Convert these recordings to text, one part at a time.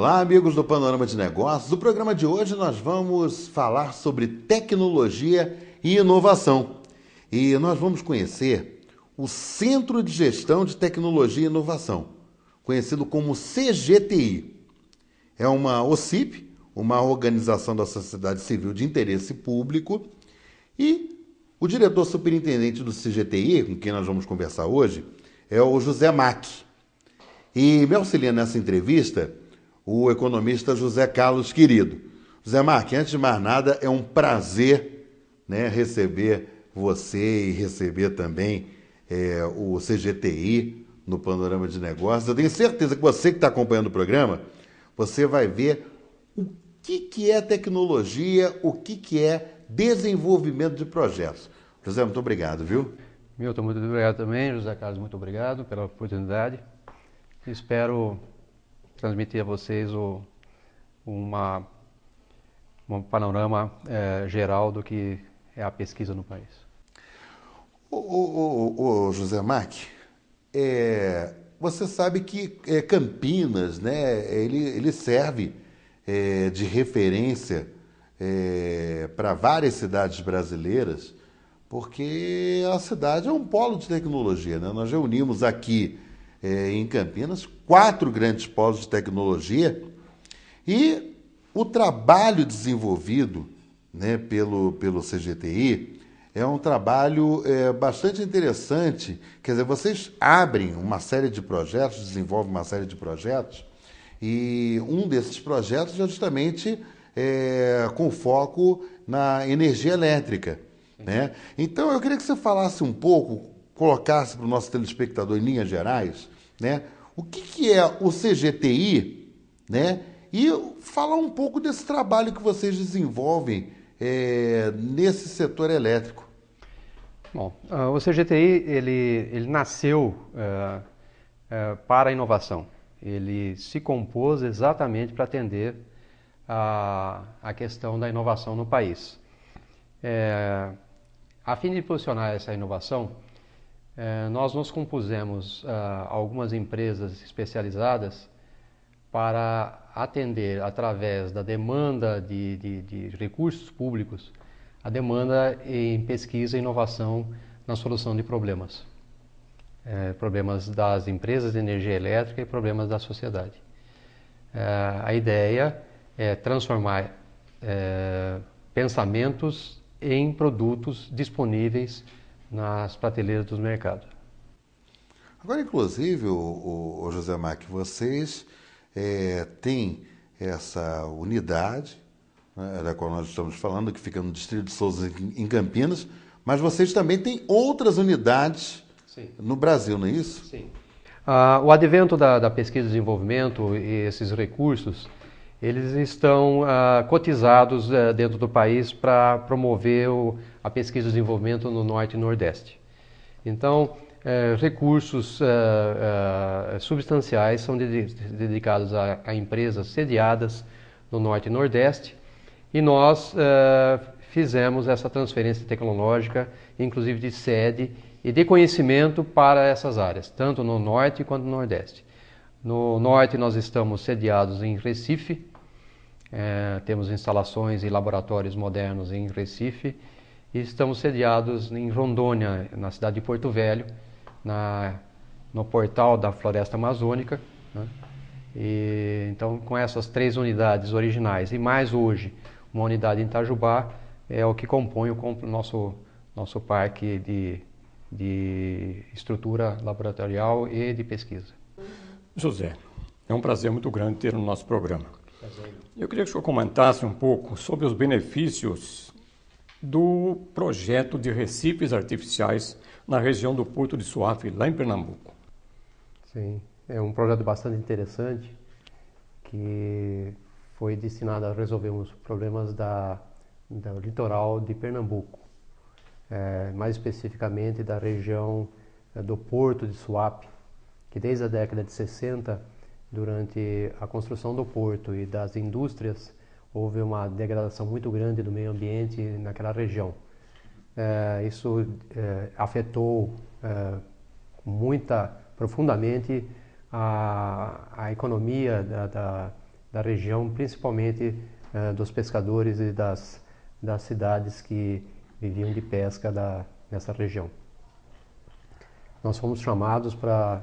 Olá, amigos do Panorama de Negócios. No programa de hoje nós vamos falar sobre tecnologia e inovação. E nós vamos conhecer o Centro de Gestão de Tecnologia e Inovação, conhecido como CGTI. É uma OCIP, uma organização da sociedade civil de interesse público, e o diretor superintendente do CGTI, com quem nós vamos conversar hoje, é o José Mack. E me auxilia nessa entrevista o economista José Carlos Querido. José Mack, antes de mais nada, é um prazer, né, receber você e receber também o CGTI no Panorama de Negócios. Eu tenho certeza que você que está acompanhando o programa, você vai ver o que é tecnologia, o que é desenvolvimento de projetos. José, muito obrigado, viu? Milton, muito obrigado também. José Carlos, muito obrigado pela oportunidade. Espero transmitir a vocês um panorama geral do que é a pesquisa no país. O José Mack, você sabe que Campinas, né, ele serve de referência para várias cidades brasileiras, porque a cidade é um polo de tecnologia, né? Nós reunimos aqui em Campinas 4 grandes polos de tecnologia, e o trabalho desenvolvido, né, pelo CGTI é um trabalho bastante interessante. Quer dizer, vocês abrem uma série de projetos, desenvolvem uma série de projetos, e um desses projetos é justamente com foco na energia elétrica, né? Então eu queria que você falasse um pouco, colocasse para o nosso telespectador em linhas gerais, né, o que é o CGTI, né, e falar um pouco desse trabalho que vocês desenvolvem nesse setor elétrico. Bom, o CGTI ele nasceu para a inovação. Ele se compôs exatamente para atender a questão da inovação no país. A fim de posicionar essa inovação, nós nos compusemos algumas empresas especializadas para atender, através da demanda de recursos públicos, a demanda em pesquisa e inovação na solução de problemas. Problemas das empresas de energia elétrica e problemas da sociedade. A ideia é transformar pensamentos em produtos disponíveis nas prateleiras dos mercados. Agora, inclusive, o José Mack, vocês têm essa unidade, né, da qual nós estamos falando, que fica no Distrito de Souza, em Campinas, mas vocês também têm outras unidades no Brasil, não é isso? Sim. O advento da pesquisa e desenvolvimento e esses recursos, eles estão cotizados dentro do país para promover a pesquisa e desenvolvimento no Norte e Nordeste. Então, recursos substanciais são dedicados a empresas sediadas no Norte e Nordeste, e nós fizemos essa transferência tecnológica, inclusive de sede e de conhecimento para essas áreas, tanto no Norte quanto no Nordeste. No Norte nós estamos sediados em Recife, temos instalações e laboratórios modernos em Recife, e estamos sediados em Rondônia, na cidade de Porto Velho, no portal da Floresta Amazônica, né? E, então, com essas 3 unidades originais e mais hoje uma unidade em Itajubá, é o que compõe o nosso parque de estrutura laboratorial e de pesquisa. José, é um prazer muito grande ter no nosso programa. Eu queria que o senhor comentasse um pouco sobre os benefícios do projeto de recifes artificiais na região do Porto de Suape, lá em Pernambuco. Sim, é um projeto bastante interessante que foi destinado a resolver os problemas do litoral de Pernambuco, mais especificamente da região do Porto de Suape, que desde a década de 60, durante a construção do porto e das indústrias, houve uma degradação muito grande do meio ambiente naquela região. Isso afetou profundamente a economia da região, principalmente dos pescadores e das cidades que viviam de pesca nessa região. Nós fomos chamados para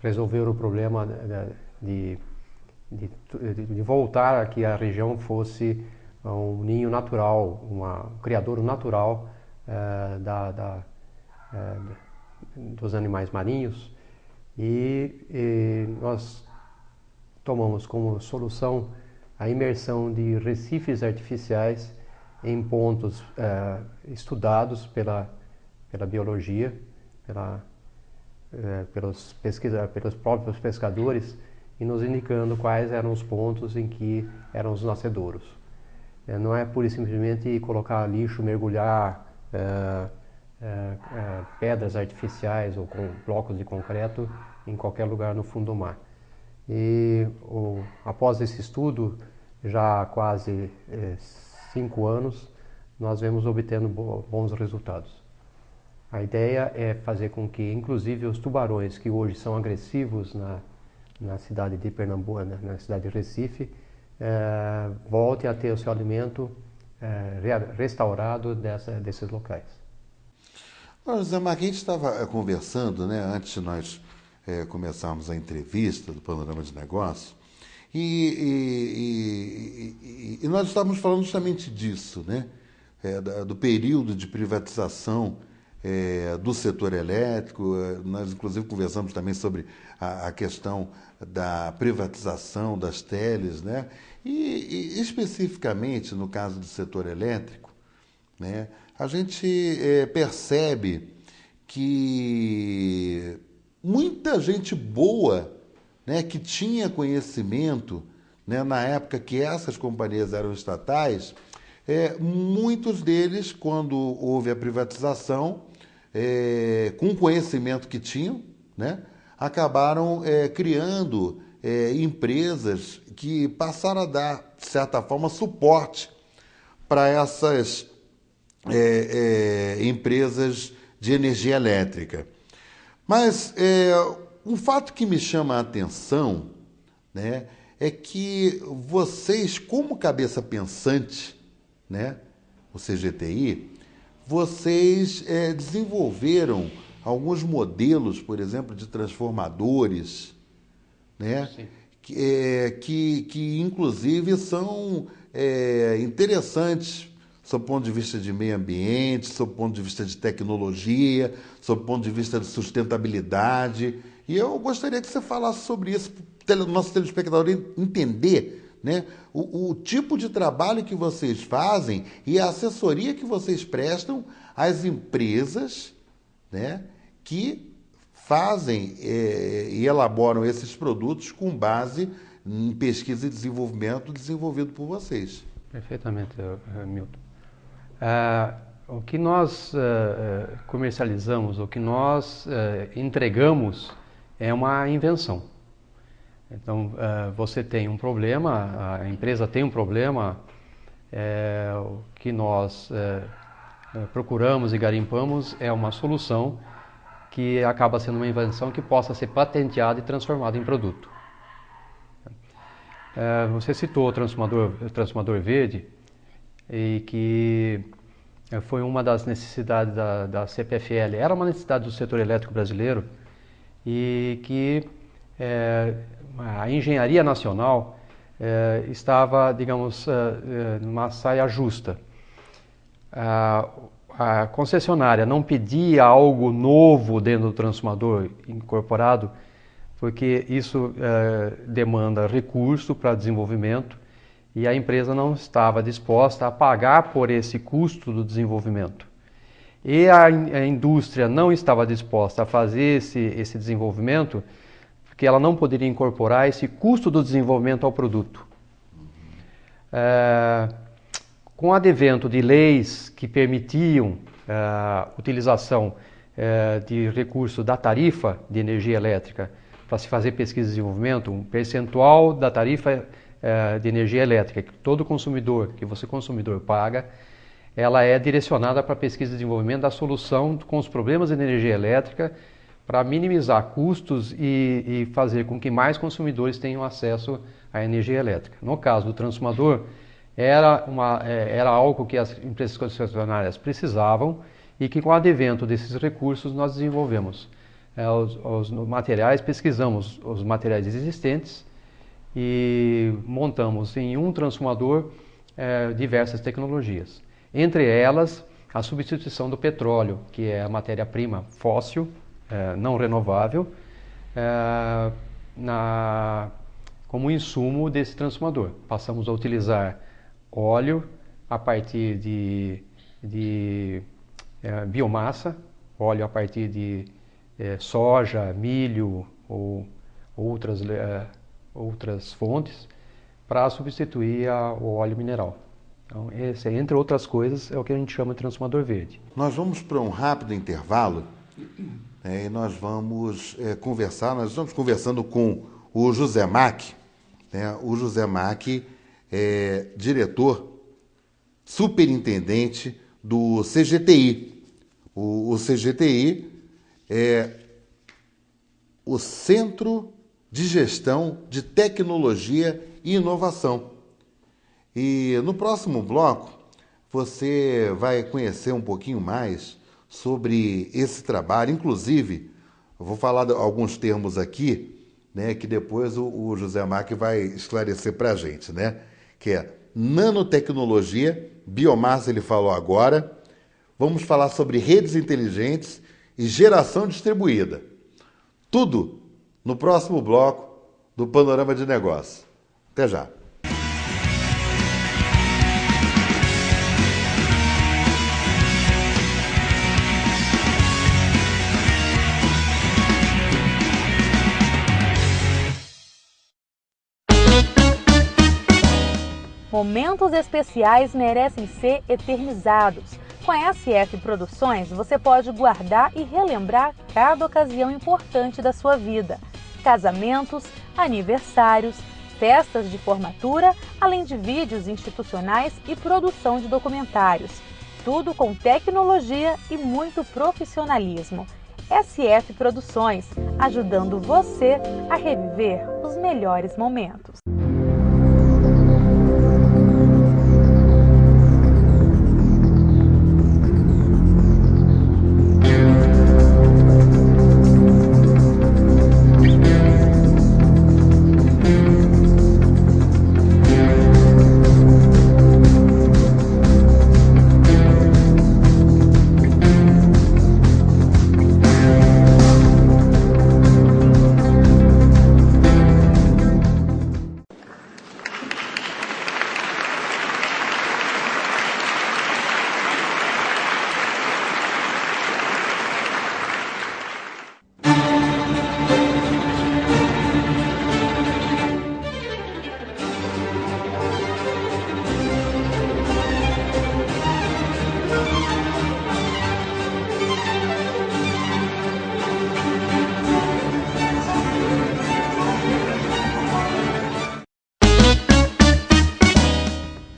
resolver o problema de voltar a que a região fosse um ninho natural, um criadouro natural dos animais marinhos, e nós tomamos como solução a imersão de recifes artificiais em pontos estudados pela biologia, pelos próprios pescadores, e nos indicando quais eram os pontos em que eram os nascedouros. Não é pura e simplesmente colocar lixo, mergulhar pedras artificiais ou com blocos de concreto em qualquer lugar no fundo do mar. E após esse estudo, já há quase 5 anos, nós vemos obtendo bons resultados. A ideia é fazer com que, inclusive, os tubarões que hoje são agressivos na cidade de Pernambuco, na cidade de Recife, voltem a ter o seu alimento restaurado desses locais. José Marques, a gente estava conversando, né, antes de nós começarmos a entrevista do Panorama de Negócios, e nós estávamos falando justamente disso, né, do período de privatização do setor elétrico. Nós, inclusive, conversamos também sobre a questão da privatização das teles, né, e especificamente no caso do setor elétrico, né, a gente percebe que muita gente boa, né, que tinha conhecimento, né, na época que essas companhias eram estatais, muitos deles, quando houve a privatização, com o conhecimento que tinham, né, acabaram criando empresas que passaram a dar, de certa forma, suporte para essas empresas de energia elétrica. Mas um fato que me chama a atenção, né, é que vocês, como cabeça pensante, né, o CGTI, vocês desenvolveram alguns modelos, por exemplo, de transformadores, né, que inclusive são interessantes sob o ponto de vista de meio ambiente, sob o ponto de vista de tecnologia, sob o ponto de vista de sustentabilidade. E eu gostaria que você falasse sobre isso, para o nosso telespectador entender, né, o tipo de trabalho que vocês fazem e a assessoria que vocês prestam às empresas, né, que fazem e elaboram esses produtos com base em pesquisa e desenvolvimento desenvolvido por vocês. Perfeitamente, Milton. O que nós comercializamos, o que nós entregamos é uma invenção. Então, você tem um problema, a empresa tem um problema, o que nós procuramos e garimpamos é uma solução que acaba sendo uma invenção que possa ser patenteada e transformada em produto. Você citou o transformador verde, e que foi uma das necessidades da CPFL. Era uma necessidade do setor elétrico brasileiro, e que a engenharia nacional estava, digamos, numa saia justa. A concessionária não pedia algo novo dentro do transformador incorporado, porque isso demanda recurso para desenvolvimento, e a empresa não estava disposta a pagar por esse custo do desenvolvimento. E a indústria não estava disposta a fazer esse desenvolvimento, porque ela não poderia incorporar esse custo do desenvolvimento ao produto. Com o advento de leis que permitiam a utilização de recursos da tarifa de energia elétrica para se fazer pesquisa e desenvolvimento, um percentual da tarifa de energia elétrica que todo consumidor, que você consumidor paga, ela é direcionada para pesquisa e desenvolvimento da solução com os problemas de energia elétrica para minimizar custos e fazer com que mais consumidores tenham acesso à energia elétrica. No caso do transformador, era algo que as empresas concessionárias precisavam e que, com o advento desses recursos, nós desenvolvemos os materiais, pesquisamos os materiais existentes e montamos em um transformador diversas tecnologias. Entre elas, a substituição do petróleo, que é a matéria-prima fóssil, não renovável, como insumo desse transformador. Passamos a utilizar óleo a partir de biomassa, óleo a partir de soja, milho ou outras fontes, para substituir o óleo mineral. Então, esse, entre outras coisas, é o que a gente chama de transformador verde. Nós vamos para um rápido intervalo e nós vamos conversar. Nós estamos conversando com o José Mack. O José Mack é diretor superintendente do CGTI. O CGTI é o Centro de Gestão de Tecnologia e Inovação. E no próximo bloco você vai conhecer um pouquinho mais sobre esse trabalho. Inclusive, eu vou falar de alguns termos aqui, né, que depois o José Mack vai esclarecer para a gente, né? Que é nanotecnologia, biomassa ele falou agora. Vamos falar sobre redes inteligentes e geração distribuída. Tudo no próximo bloco do Panorama de Negócios. Até já. Momentos especiais merecem ser eternizados. Com a SF Produções, você pode guardar e relembrar cada ocasião importante da sua vida. Casamentos, aniversários, festas de formatura, além de vídeos institucionais e produção de documentários. Tudo com tecnologia e muito profissionalismo. SF Produções, ajudando você a reviver os melhores momentos.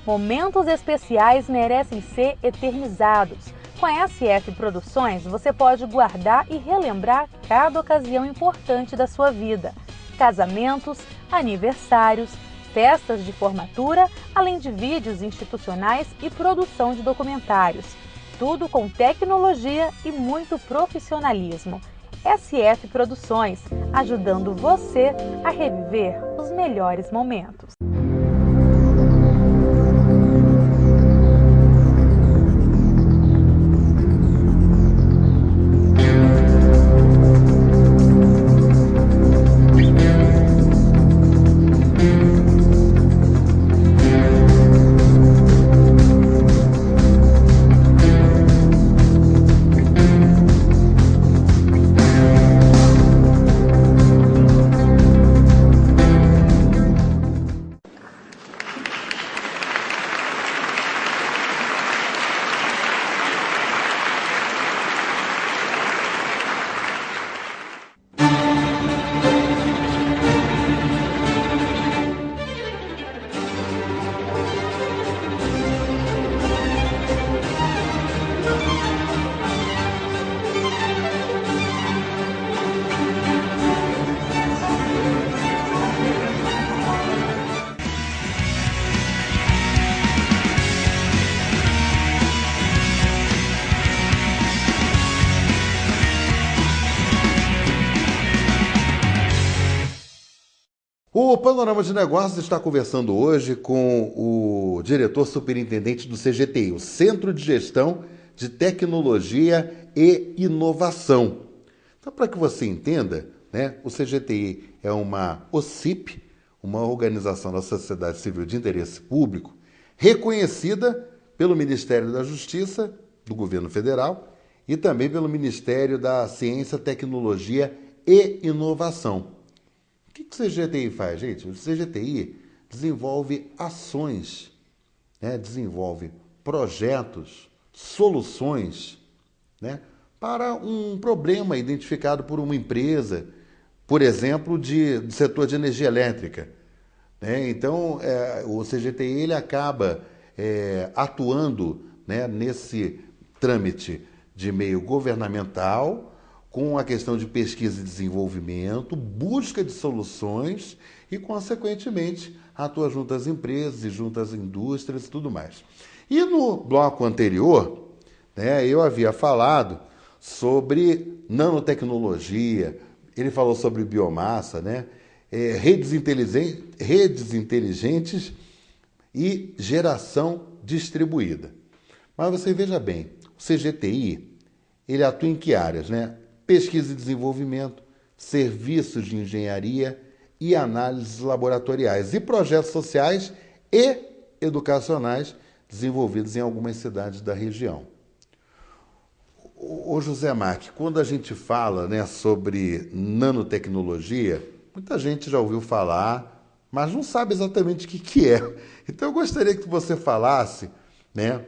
Momentos especiais merecem ser eternizados. Com a SF Produções, você pode guardar e relembrar cada ocasião importante da sua vida. Casamentos, aniversários, festas de formatura, além de vídeos institucionais e produção de documentários. Tudo com tecnologia e muito profissionalismo. SF Produções, ajudando você a reviver os melhores momentos. O Panorama de Negócios está conversando hoje com o diretor superintendente do CGTI, o Centro de Gestão de Tecnologia e Inovação. Então, para que você entenda, né, o CGTI é uma OCIP, uma organização da sociedade civil de interesse público, reconhecida pelo Ministério da Justiça, do Governo Federal, e também pelo Ministério da Ciência, Tecnologia e Inovação. O que o CGTI faz, gente? O CGTI desenvolve ações, né? Desenvolve projetos, soluções, né? Para um problema identificado por uma empresa, por exemplo, do setor de energia elétrica, né? Então, o CGTI ele acaba atuando, né, nesse trâmite de meio governamental, com a questão de pesquisa e desenvolvimento, busca de soluções e, consequentemente, atua junto às empresas e junto às indústrias e tudo mais. E no bloco anterior, né, eu havia falado sobre nanotecnologia, ele falou sobre biomassa, né, redes inteligentes e geração distribuída. Mas você veja bem, o CGTI, ele atua em que áreas, né? Pesquisa e desenvolvimento, serviços de engenharia e análises laboratoriais e projetos sociais e educacionais desenvolvidos em algumas cidades da região. Ô José Marque, quando a gente fala, né, sobre nanotecnologia, muita gente já ouviu falar, mas não sabe exatamente o que é. Então eu gostaria que você falasse, né,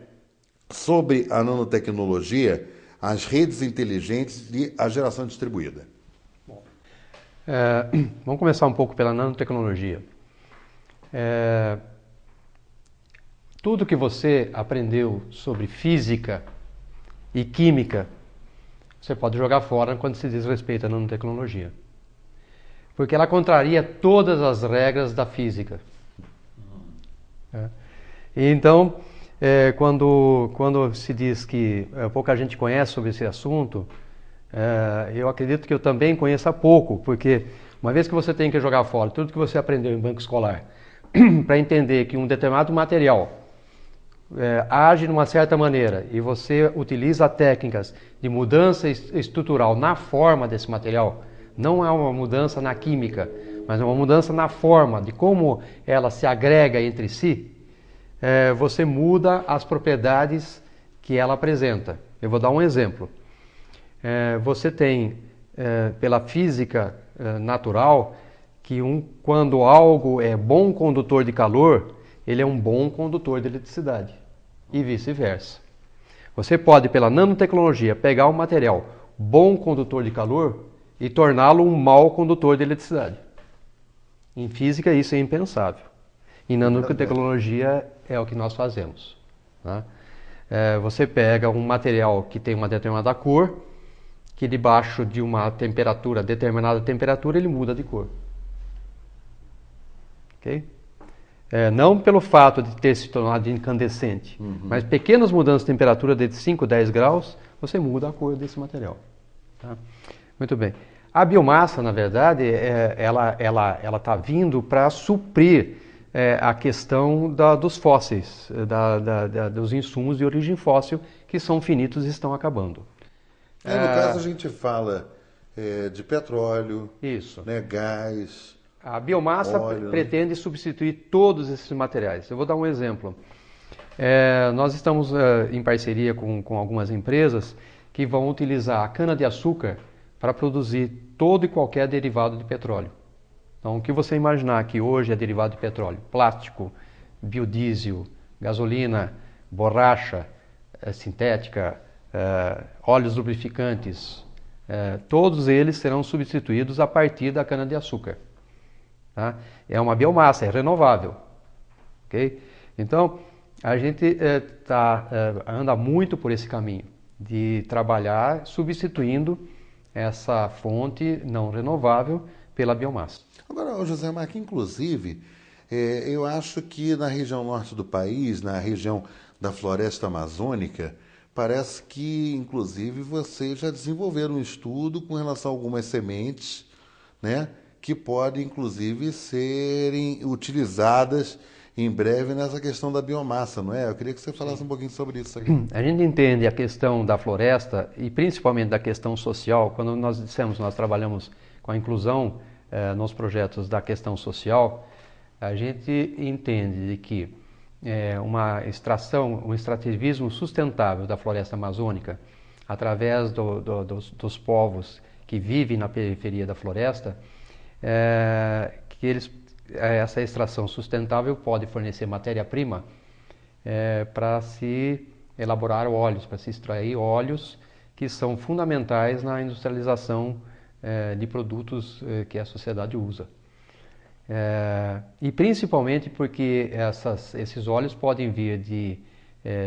sobre a nanotecnologia, as redes inteligentes e a geração distribuída. Vamos começar um pouco pela nanotecnologia. Tudo que você aprendeu sobre física e química, você pode jogar fora quando se diz respeito à nanotecnologia. Porque ela contraria todas as regras da física. Então, quando se diz que pouca gente conhece sobre esse assunto, eu acredito que eu também conheça pouco, porque uma vez que você tem que jogar fora tudo que você aprendeu em banco escolar, para entender que um determinado material age de uma certa maneira e você utiliza técnicas de mudança estrutural na forma desse material, não é uma mudança na química, mas é uma mudança na forma de como ela se agrega entre si, você muda as propriedades que ela apresenta. Eu vou dar um exemplo. Você tem, pela física natural, que quando algo é bom condutor de calor, ele é um bom condutor de eletricidade, e vice-versa. Você pode, pela nanotecnologia, pegar um material bom condutor de calor e torná-lo um mau condutor de eletricidade. Em física isso é impensável. Em nanotecnologia é o que nós fazemos. Tá? Você pega um material que tem uma determinada cor, que debaixo de uma determinada temperatura, ele muda de cor. Ok? Não pelo fato de ter se tornado incandescente, mas pequenas mudanças de temperatura de 5, 10 graus, você muda a cor desse material. Tá? Muito bem. A biomassa, na verdade, ela está vindo para suprir a questão dos fósseis, dos insumos de origem fóssil, que são finitos e estão acabando. No caso, a gente fala de petróleo, isso, né, gás. A biomassa pretende substituir todos esses materiais. Eu vou dar um exemplo. Nós estamos em parceria com algumas empresas que vão utilizar a cana-de-açúcar para produzir todo e qualquer derivado de petróleo. Então, o que você imaginar que hoje é derivado de petróleo, plástico, biodiesel, gasolina, borracha sintética, óleos lubrificantes, todos eles serão substituídos a partir da cana-de-açúcar. Tá? É uma biomassa, é renovável. Okay? Então, a gente anda muito por esse caminho de trabalhar substituindo essa fonte não renovável pela biomassa. Agora, José Marque, inclusive, eu acho que na região norte do país, na região da floresta amazônica, parece que, inclusive, vocês já desenvolveram um estudo com relação a algumas sementes, né, que podem, inclusive, serem utilizadas em breve nessa questão da biomassa, não é? Eu queria que você falasse um pouquinho sobre isso aqui. A gente entende a questão da floresta e principalmente da questão social. Quando nós dissemos, nós trabalhamos com a inclusão nos projetos da questão social, a gente entende de que uma extração, um extrativismo sustentável da floresta amazônica, através dos povos que vivem na periferia da floresta, que essa extração sustentável pode fornecer matéria-prima para se elaborar óleos, para se extrair óleos que são fundamentais na industrialização de produtos que a sociedade usa. E principalmente porque esses óleos podem vir de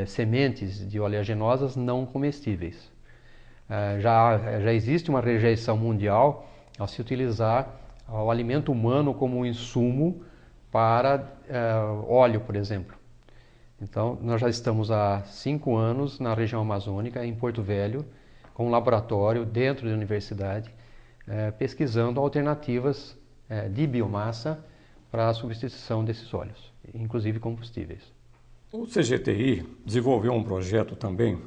sementes de oleaginosas não comestíveis. Já existe uma rejeição mundial ao se utilizar o alimento humano como um insumo para óleo, por exemplo. Então, nós já estamos há 5 anos na região amazônica, em Porto Velho, com um laboratório dentro da universidade, pesquisando alternativas de biomassa para a substituição desses óleos, inclusive combustíveis. O CGTI desenvolveu um projeto também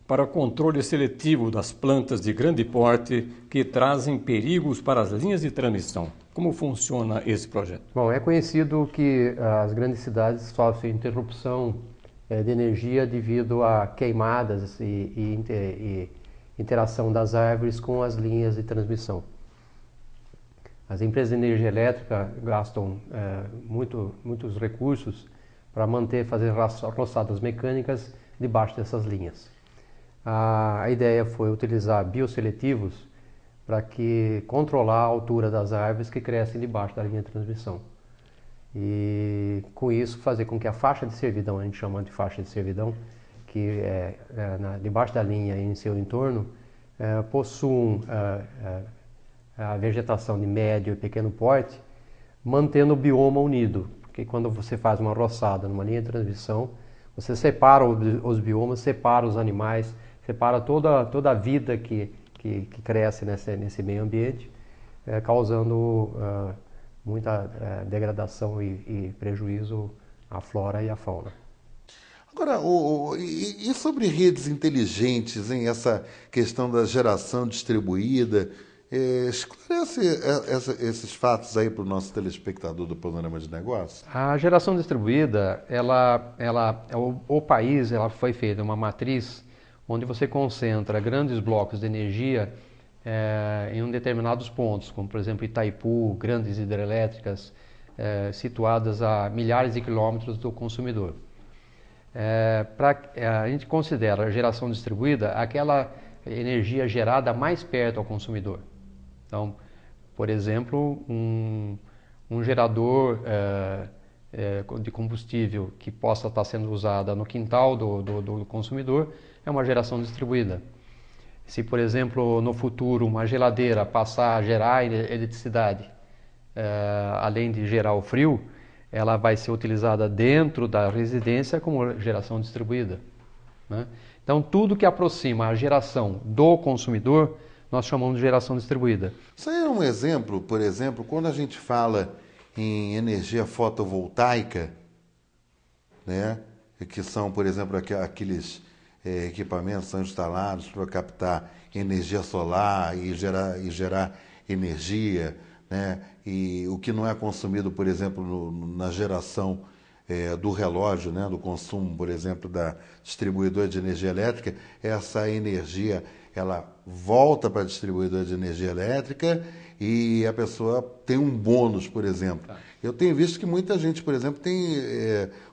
para controle seletivo das plantas de grande porte que trazem perigos para as linhas de transmissão. Como funciona esse projeto? Bom, é conhecido que as grandes cidades sofrem interrupção de energia devido a queimadas e interação das árvores com as linhas de transmissão. As empresas de energia elétrica gastam muitos recursos para fazer roçadas mecânicas debaixo dessas linhas. A ideia foi utilizar bioseletivos para controlar a altura das árvores que crescem debaixo da linha de transmissão. E com isso fazer com que a faixa de servidão, a gente chama de faixa de servidão, que debaixo da linha e em seu entorno, possuam a vegetação de médio e pequeno porte, mantendo o bioma unido. Porque quando você faz uma roçada numa linha de transmissão, você separa os biomas, separa os animais, separa toda a vida que cresce nesse meio ambiente, causando muita degradação e prejuízo à flora e à fauna. Agora, e sobre redes inteligentes, hein? Essa questão da geração distribuída, esclarece esses fatos aí para o nosso telespectador do Panorama de Negócios? A geração distribuída, o país, ela foi feita uma matriz onde você concentra grandes blocos de energia em determinados pontos, como por exemplo Itaipu, grandes hidrelétricas situadas a milhares de quilômetros do consumidor. A gente considera a geração distribuída aquela energia gerada mais perto ao consumidor. Então, por exemplo, um gerador de combustível que possa estar sendo usada no quintal do consumidor é uma geração distribuída. Se, por exemplo, no futuro uma geladeira passar a gerar eletricidade, além de gerar o frio, ela vai ser utilizada dentro da residência como geração distribuída, né? Então, tudo que aproxima a geração do consumidor, nós chamamos de geração distribuída. Isso aí é um exemplo, por exemplo, quando a gente fala em energia fotovoltaica, né, que são, por exemplo, aqueles equipamentos que são instalados para captar energia solar e gerar energia, né, e o que não é consumido, por exemplo, na geração do relógio, né, do consumo, por exemplo, da distribuidora de energia elétrica, essa energia ela volta para a distribuidora de energia elétrica e a pessoa tem um bônus, por exemplo. Tá. Eu tenho visto que muita gente, por exemplo, tem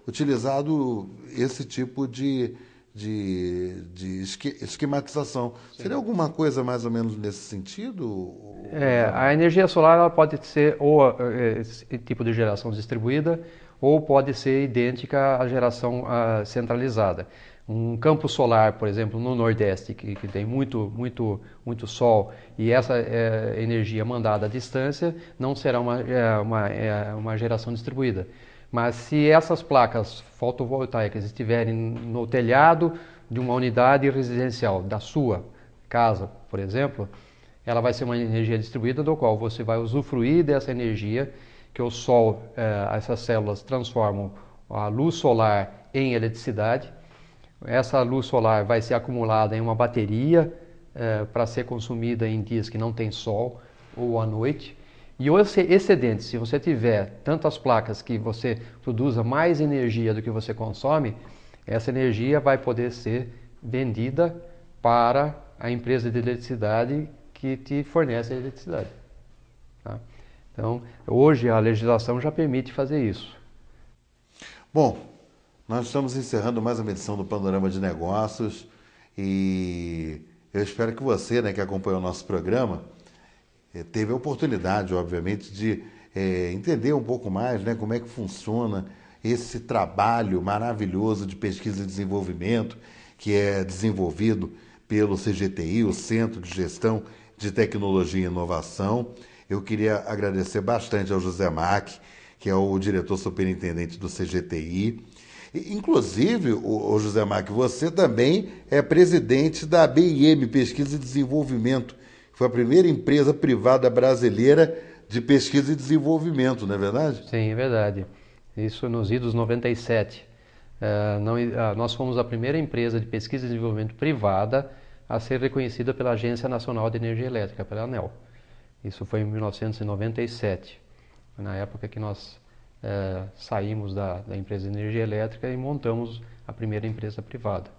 utilizado esse tipo de esquematização. Sim. Seria alguma coisa mais ou menos nesse sentido? A energia solar ela pode ser ou esse tipo de geração distribuída ou pode ser idêntica à geração centralizada. Um campo solar, por exemplo, no Nordeste, que tem muito sol, e essa energia mandada à distância, não será uma geração distribuída. Mas se essas placas fotovoltaicas estiverem no telhado de uma unidade residencial, da sua casa, por exemplo, ela vai ser uma energia distribuída, do qual você vai usufruir dessa energia que o sol, essas células transformam a luz solar em eletricidade. Essa luz solar vai ser acumulada em uma bateria para ser consumida em dias que não tem sol ou à noite. E o excedente, se você tiver tantas placas que você produza mais energia do que você consome, essa energia vai poder ser vendida para a empresa de eletricidade que te fornece a eletricidade. Tá? Então, hoje a legislação já permite fazer isso. Bom, nós estamos encerrando mais uma edição do Panorama de Negócios e eu espero que você, né, que acompanhou o nosso programa, teve a oportunidade, obviamente, de entender um pouco mais, né, como é que funciona esse trabalho maravilhoso de pesquisa e desenvolvimento que é desenvolvido pelo CGTI, o Centro de Gestão de Tecnologia e Inovação. Eu queria agradecer bastante ao José Mac, que é o diretor superintendente do CGTI. Inclusive, o José Mac, você também é presidente da BIM, Pesquisa e Desenvolvimento, que foi a primeira empresa privada brasileira de pesquisa e desenvolvimento, não é verdade? Sim, é verdade. Isso nos idos 97. Nós fomos a primeira empresa de pesquisa e desenvolvimento privada a ser reconhecida pela Agência Nacional de Energia Elétrica, pela ANEEL. Isso foi em 1997, na época que nós saímos da empresa de energia elétrica e montamos a primeira empresa privada.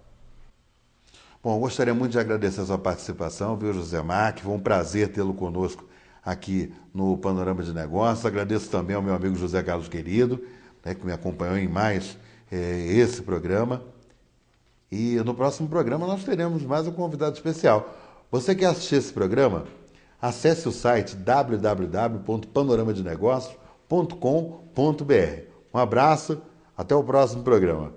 Bom, eu gostaria muito de agradecer a sua participação, viu, José Mac? Foi um prazer tê-lo conosco aqui no Panorama de Negócios. Agradeço também ao meu amigo José Carlos Querido, né, que me acompanhou em mais esse programa. E no próximo programa nós teremos mais um convidado especial. Você quer assistir esse programa? Acesse o site www.panoramadenegócios.com.br. Um abraço, até o próximo programa.